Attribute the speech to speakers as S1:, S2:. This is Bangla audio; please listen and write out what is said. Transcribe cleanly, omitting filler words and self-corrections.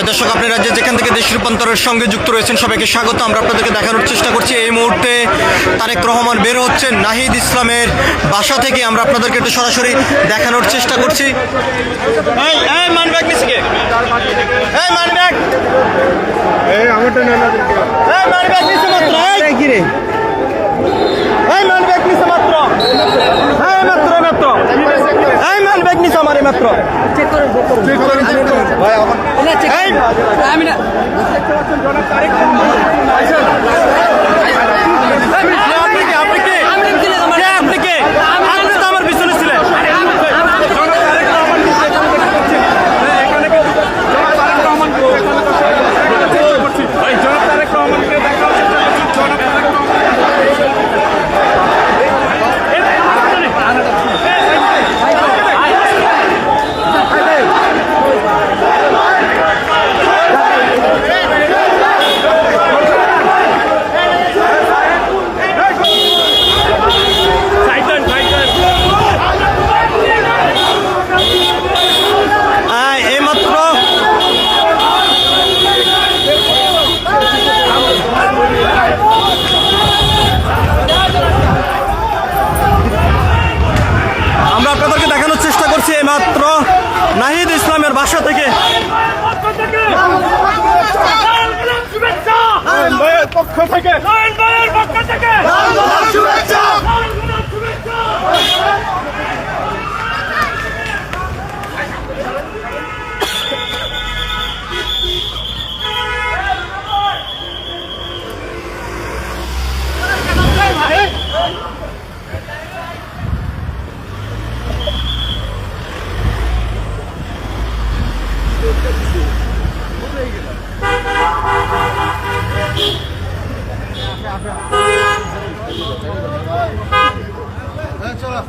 S1: দর্শক, আপনারা যেখান থেকে দেশ রূপান্তরের সঙ্গে যুক্ত রয়েছেন সবাইকে স্বাগত। আমরা আপনাদেরকে দেখানোর চেষ্টা করছি এই মুহূর্তে তারেক রহমান বের হচ্ছেন নাহিদ ইসলামের বাসা থেকে। আমরা আপনাদেরকে একটু সরাসরি দেখানোর চেষ্টা করছি। মাত্র নাহিদ ইসলামের বাসা থেকে পক্ষ থেকে চলো